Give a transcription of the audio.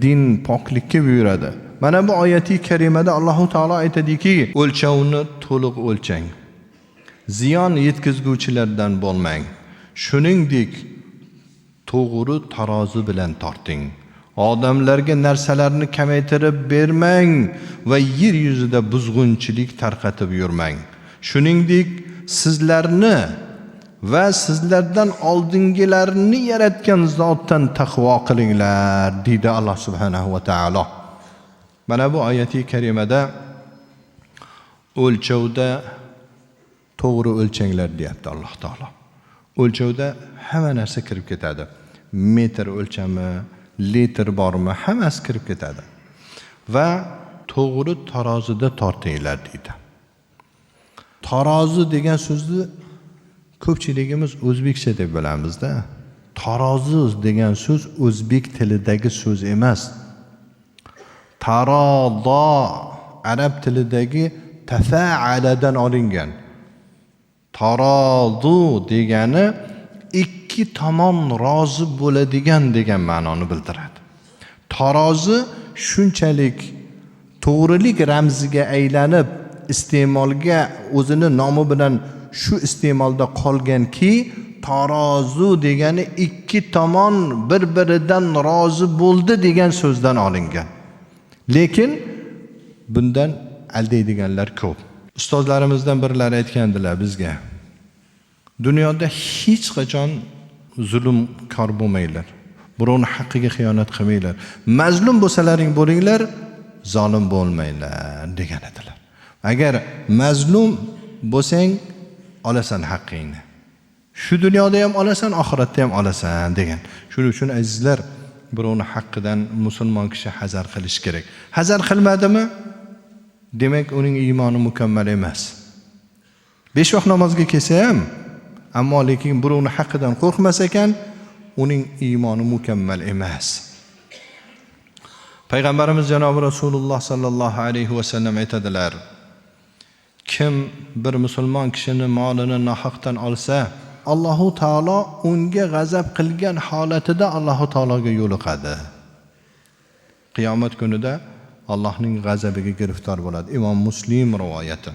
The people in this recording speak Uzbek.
din poklikka buyuradi. Mana bu oyati karimada Alloh taolo aytadiki, o'lchovni to'liq o'lchang. Ziyon yetkazuvchilardan bo'lmang. Shuningdek, to'g'ri tarozi bilan torting. Odamlarga narsalarni kamaytirib bermang va yer yuzida buzg'unchilik tarqatib yurmang. Shuningdek, sizlarni va sizlardan oldingilarni yaratgan zotdan taqvo qilinglar, deydi Alloh subhanahu va taolo. Mana bu oyati karimada o'lchovda to'g'ri o'lchanglar deyapti Alloh taolo. O'lchovda hamma narsa kirib ketadi. Metr o'lchami, litr bormi, hammasi kirib ketadi. Va to'g'ri tarozida tortinglar deydi. Tarozi degan so'zni ko'pchiligimiz o'zbekcha deb bilamiz-da. Tarozi degan so'z o'zbek tilidagi so'z emas. Tarodo arab tilidagi tafa'aladan olingan. Tarodu degani ikki tomon rozi bo'ladigan degan ma'noni bildiradi. Tarozi shunchalik to'g'rilik ramziga aylanib iste'molga o'zini nomi bilan shu iste'molda qolganki, tarozu degani ikki tomon bir-biridan rozi bo'ldi degan so'zdan olingan. Lekin bundan aldaydiganlar ko'p. Ustozlarimizdan birlari aytgandilar bizga. Dunyoda hech qachon zulmkor bo'lmanglar. Birovning haqqiga xiyonat qilmanglar. Mazlum bo'lsalaring bo'linglar, zolim bo'lmanglar degan edilar. Agar mazlum bo'lsang, olasan haqqingni. Shu dunyoda ham olasan, oxiratda ham olasan degan. Shuning uchun azizlar, birovning haqqidan musulmon kishi hazar qilish kerak. Hazar qilmadimi? Demak, uning iymoni mukammal emas. 5 vaqt namozga kelsa ham, ammo lekin birovning haqqidan qo'rqmas ekan, uning iymoni mukammal emas. Payg'ambarimiz janobi Rasululloh sallallohu alayhi va sallam aytadilar: kim bir musulmon kishining molini nohaqdan olsa, Alloh taolo unga g'azab qilgan holatida Alloh taologa yo'liqadi. Qiyomat kunida Allohning g'azabiga giriftor bo'ladi. Imom Muslim rivoyati.